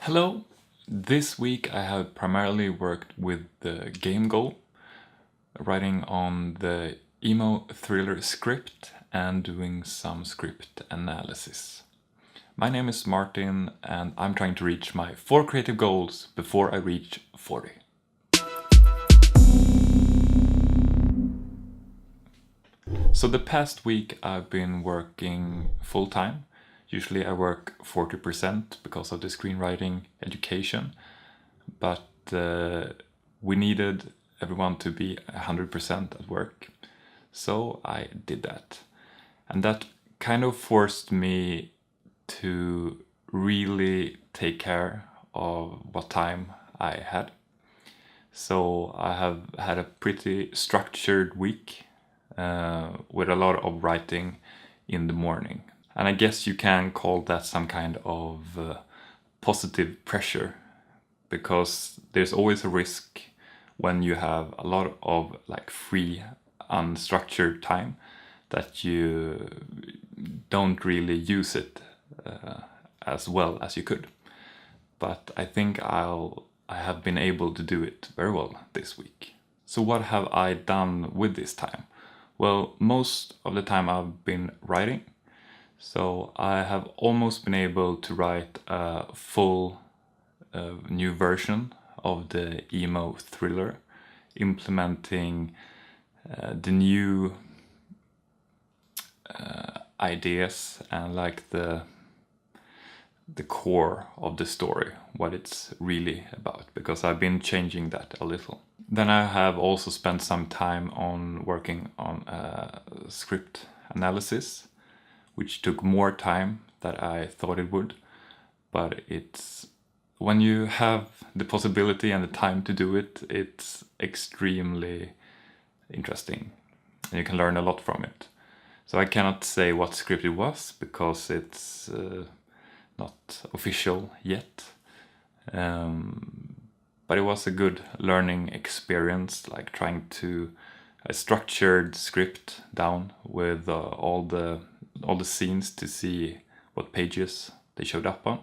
Hello! This week I have primarily worked with the game goal, writing on the Emo-thriller script and doing some script analysis. My name is Martin and I'm trying to reach my 4 creative goals before I reach 40. So the past week I've been working full-time. Usually I work 40% because of the screenwriting education, but we needed everyone to be 100% at work, so I did that. And that kind of forced me to really take care of what time I had. So I have had a pretty structured week with a lot of writing in the morning. And I guess you can call that some kind of positive pressure, because there's always a risk when you have a lot of free, unstructured time that you don't really use it as well as you could. But I think I have been able to do it very well this week. So what have I done with this time? Well, most of the time I've been writing. So I have almost been able to write a full new version of the Emo-thriller, implementing the new ideas and the core of the story, what it's really about, because I've been changing that a little. Then I have also spent some time on working on script analysis, which took more time than I thought it would, but it's when you have the possibility and the time to do it, it's extremely interesting and you can learn a lot from it. So I cannot say what script it was because it's not official yet, but it was a good learning experience, like trying to a structured script down with all the scenes to see what pages they showed up on,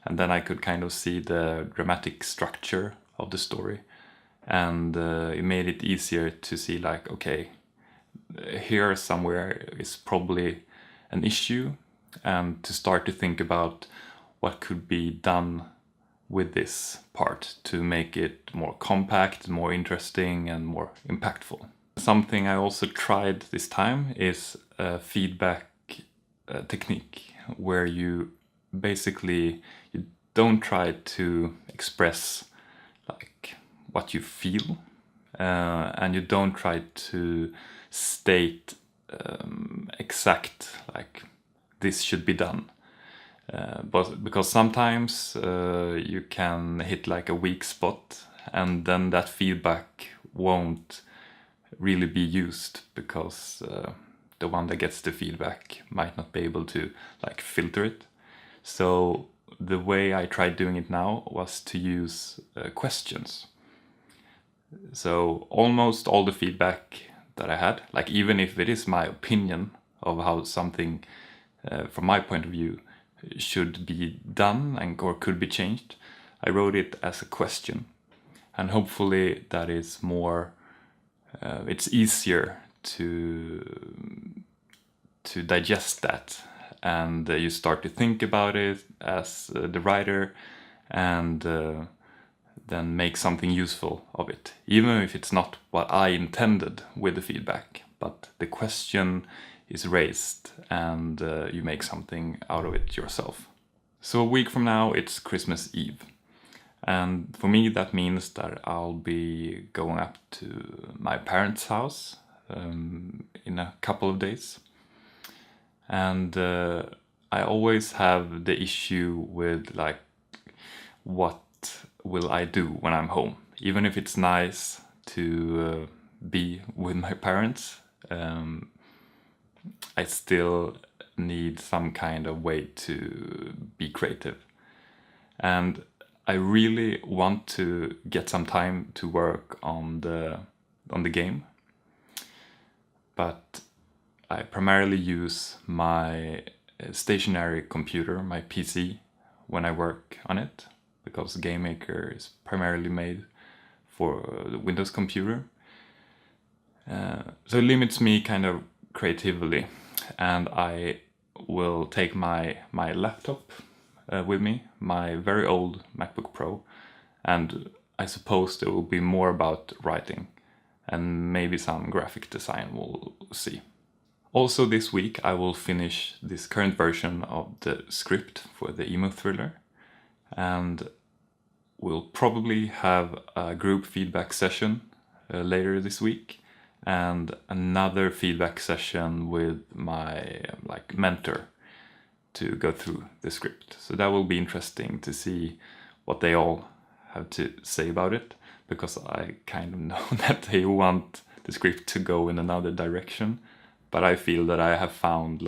and then I could kind of see the dramatic structure of the story, and it made it easier to see like, okay, here somewhere is probably an issue, and to start to think about what could be done with this part to make it more compact, more interesting and more impactful. Something I also tried this time is a feedback technique, where you basically you don't try to express like what you feel, and you don't try to state exact like this should be done, but because sometimes you can hit like a weak spot, and then that feedback won't really be used because the one that gets the feedback might not be able to like filter it. So the way I tried doing it now was to use questions. So almost all the feedback that I had, like even if it is my opinion of how something from my point of view should be done and or could be changed, I wrote it as a question, and hopefully that is more it's easier to digest that, and you start to think about it as the writer, and then make something useful of it, even if it's not what I intended with the feedback, but the question is raised and you make something out of it yourself. So a week from now it's Christmas Eve, and for me that means that I'll be going up to my parents' house in a couple of days. And I always have the issue with like, what will I do when I'm home? Even if it's nice to be with my parents, I still need some kind of way to be creative. And I really want to get some time to work on the game, but I primarily use my stationary computer, my PC, when I work on it. because Game Maker is primarily made for the Windows computer. So it limits me kind of creatively, and I will take my laptop with me, my very old MacBook Pro, and I suppose there will be more about writing and maybe some graphic design, we'll see. Also this week I will finish this current version of the script for the Emo-thriller, and we'll probably have a group feedback session later this week, and another feedback session with my mentor to go through the script. So that will be interesting to see what they all have to say about it, because I kind of know that they want the script to go in another direction, but I feel that I have found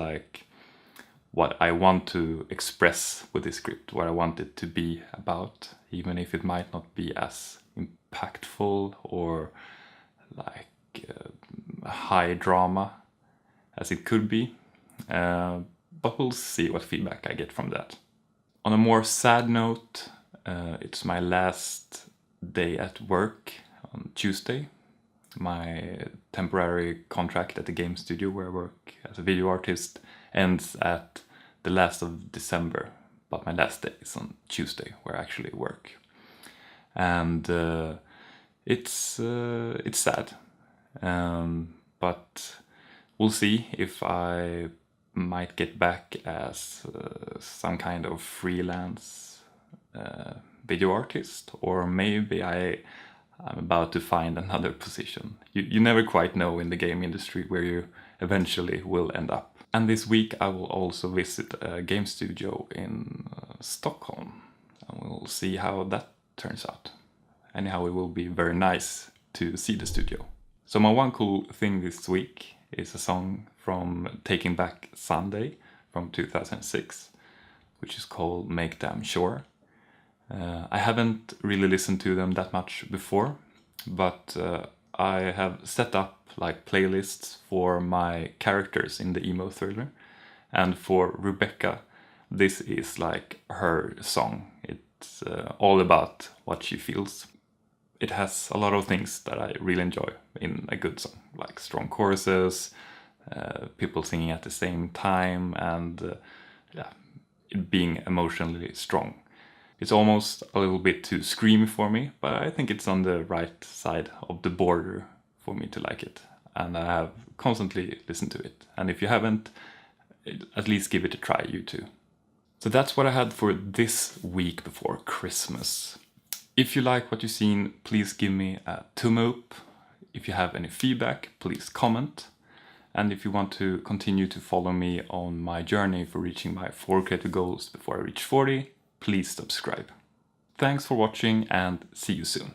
what I want to express with the script, what I want it to be about, even if it might not be as impactful or high drama as it could be. But we'll see what feedback I get from that. On a more sad note, it's my last day at work on Tuesday. My temporary contract at the game studio where I work as a video artist ends at the last of December, but my last day is on Tuesday where I actually work. And it's sad, but we'll see if I might get back as some kind of freelance video artist, or maybe I'm about to find another position. You never quite know in the game industry where you eventually will end up. And this week I will also visit a game studio in Stockholm, and we'll see how that turns out. Anyhow, it will be very nice to see the studio. So my one cool thing this week is a song from Taking Back Sunday from 2006, which is called Make Damn Sure. I haven't really listened to them that much before, but I have set up playlists for my characters in the Emo-thriller, and for Rebecca, this is her song. It's all about what she feels. It has a lot of things that I really enjoy in a good song, like strong choruses, people singing at the same time, and it being emotionally strong. It's almost a little bit too screamy for me, but I think it's on the right side of the border for me to like it, and I have constantly listened to it. And if you haven't, at least give it a try, you too. So that's what I had for this week before Christmas. If you like what you've seen, please give me a thumb up. If you have any feedback, please comment. And if you want to continue to follow me on my journey for reaching my 4 creative goals before I reach 40, please subscribe. Thanks for watching, and see you soon.